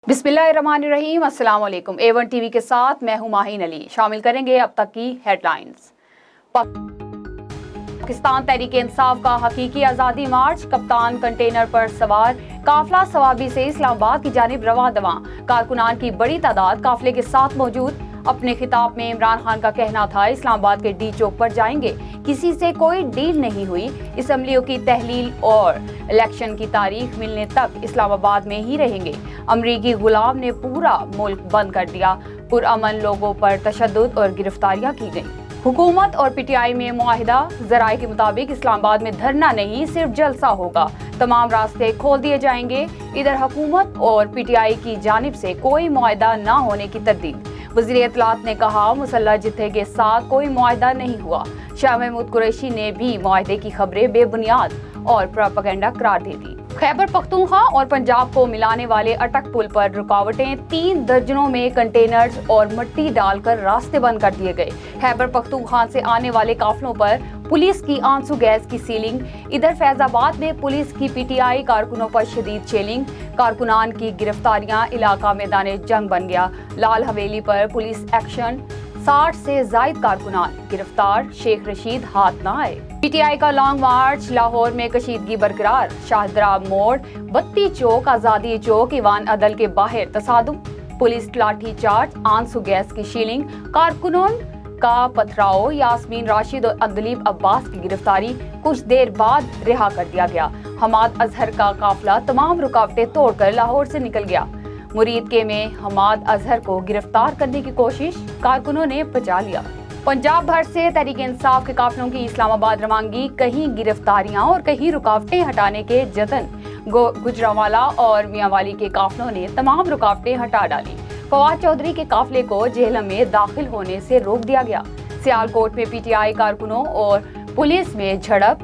बिस्मिल्लाहिर्रहमानिर्रहीम, अस्सलाम वालेकुम। A1 टीवी के साथ मैं हूं माहीन अली। शामिल करेंगे अब तक की हेडलाइंस। पाकिस्तान तहरीक इंसाफ का हकीकी आज़ादी मार्च, कप्तान कंटेनर पर सवार काफिला सवाबी से इस्लामाबाद की जानिब रवां दवां। कारकुनान की बड़ी तादाद काफिले के साथ मौजूद। अपने खिताब में इमरान खान का कहना था, इस्लामाबाद के डी चौक पर जाएंगे, किसी से कोई डील नहीं हुई। असम्बलियों की तहलील और इलेक्शन की तारीख मिलने तक इस्लामाबाद में ही रहेंगे। अमरीकी गुलाम ने पूरा मुल्क बंद कर दिया। पुरअमन लोगों पर तशद्दुद और गिरफ्तारियां की गईं। हुकूमत और पीटीआई में मुआहिदा। जराए के मुताबिक इस्लामाबाद में धरना नहीं, सिर्फ जलसा होगा। तमाम रास्ते खोल दिए जाएंगे। इधर हुकूमत और पीटीआई की जानिब से कोई मुआहिदा न होने की तरदीद। वज़ीर इत्तलात ने कहा, मुसल्लह जत्थे के साथ कोई मुआहिदा नहीं हुआ। शाह महमूद कुरैशी ने भी मुआहिदे की खबरें बेबुनियाद और प्रोपेगेंडा करार दे दी। खैबर पख्तूनख्वा और पंजाब को मिलाने वाले अटक पुल पर रुकावटें। 3 दर्जनों में कंटेनर्स और मिट्टी डालकर रास्ते बंद कर दिए गए। खैबर पख्तूनख्वा से आने वाले काफिलों पर पुलिस की आंसू गैस की सीलिंग। इधर फैजाबाद में पुलिस की पीटीआई कारकुनों पर शदीद चेलिंग। कारकुनान की गिरफ्तारियां, इलाका मैदान जंग बन गया। लाल हवेली पर पुलिस एक्शन, 60 से जायद कारकुनान गिरफ्तार। शेख रशीद हाथ न आए। पीटीआई का लॉन्ग मार्च, लाहौर में कशीदगी बरकरार। शाहदरा मोड़, बत्ती चौक, आजादी चौक, ईवान अदल के बाहर तसादुम। पुलिस लाठी चार्ज, आंसू गैस की शीलिंग। कारकुनों का पथराव। यास्मीन राशिद और अंदलीब अब्बास की गिरफ्तारी, कुछ देर बाद रिहा कर दिया गया। हमाद अजहर का काफिला तमाम रुकावटें तोड़कर लाहौर से निकल गया। मुरीद के में हमाद अजहर को गिरफ्तार करने की कोशिश, कारकुनों ने बचा लिया। पंजाब भर से तहरीक इंसाफ के काफिलों की इस्लामाबाद रवानगी, कहीं गिरफ्तारियां और कहीं रुकावटें हटाने के जतन। गुजरांवाला और मियांवाली के काफिलों ने तमाम रुकावटें हटा डाली। फवाद चौधरी के काफिले को जेहलम में दाखिल होने से रोक दिया गया। सियालकोट में पीटीआई कारकुनों और पुलिस में झड़प।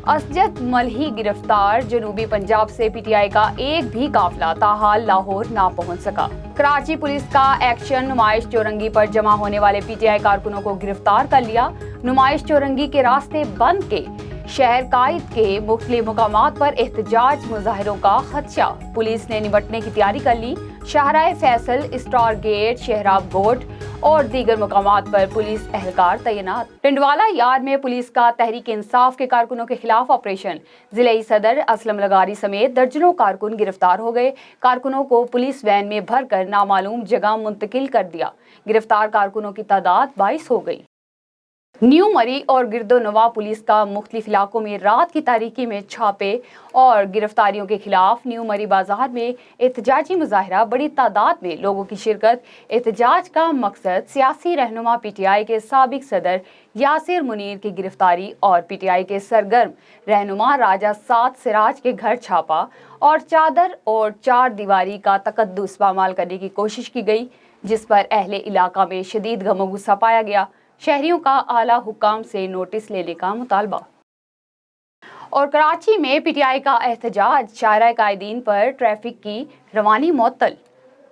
असजद मलही गिरफ्तार। जनूबी पंजाब से पीटीआई का एक भी काफिला ताहाल लाहौर ना पहुंच सका। कराची पुलिस का एक्शन, नुमाइश चौरंगी पर जमा होने वाले पीटीआई कारकुनों को गिरफ्तार कर लिया। नुमाइश चौरंगी के रास्ते बंद के शहर कायद के मुख्तलिफ मुकामात पर एहतजाज मुजाहिरों का खदशा। पुलिस ने निपटने की तैयारी कर ली। शाहराह फैसल, स्टार गेट, शहराब गोट और दीगर मुकामात पर पुलिस एहलकार तैनात। पिंडवाला यार्ड में पुलिस का तहरीक इंसाफ के कारकुनों के खिलाफ ऑपरेशन। जिले सदर असलम लगारी समेत दर्जनों कारकुन गिरफ्तार हो गए। कारकुनों को पुलिस वैन में भरकर नामालूम जगह मुंतकिल कर दिया। गिरफ्तार कारकुनों की तादाद 22 हो गई। न्यू मरी और गिरदोनवा पुलिस का मुख्तलिफ इलाकों में रात की तारीकी में छापे और गिरफ्तारियों के खिलाफ। न्यू मरी बाजार में एहतजाजी मुजाहिरा, बड़ी तादाद में लोगों की शिरकत। एहतजाज का मकसद सियासी रहनुमा पीटीआई के साबिक सदर यासिर मुनीर की गिरफ्तारी और पीटीआई के सरगर्म रहनुमा राजा साद सिराज के घर छापा और चादर और 4 दीवारी का तकद्दुस पामाल करने की कोशिश की गई, जिस पर अहले इलाका में शदीद गमो गुस्सा पाया गया। शहरियों का आला हुकाम से नोटिस लेने का मुतालबा। और कराची में पीटीआई का एहतजाज, शाहराह कायदीन पर ट्रैफिक की रवानी मुअत्तल।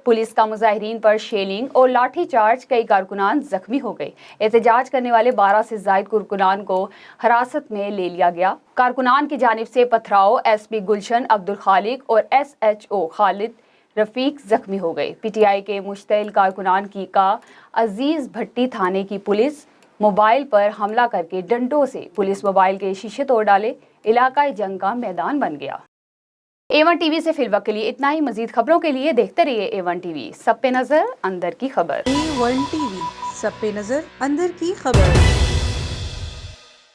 पुलिस का मुजाहिरीन पर शेलिंग और लाठी चार्ज, कई कारकुनान जख्मी हो गए। एहतजाज करने वाले 12 से जायद कारकुनान को हिरासत में ले लिया गया। कारकुनान की जानिब से पथराव। एसपी गुलशन अब्दुल खालिक और SHO खालिद रफीक जख्मी हो गए। पीटीआई के मुश्तइल कारकुनान की का अजीज भट्टी थाने की पुलिस मोबाइल पर हमला करके डंडों से पुलिस मोबाइल के शीशे तोड़ डाले। इलाका जंग का मैदान बन गया। A1 टीवी से फिलवक्त के लिए इतना ही। मजीद खबरों के लिए देखते रहिए A1 टीवी। सब पे नजर, अंदर की खबर। A1 टीवी, सब पे नजर, अंदर की खबर।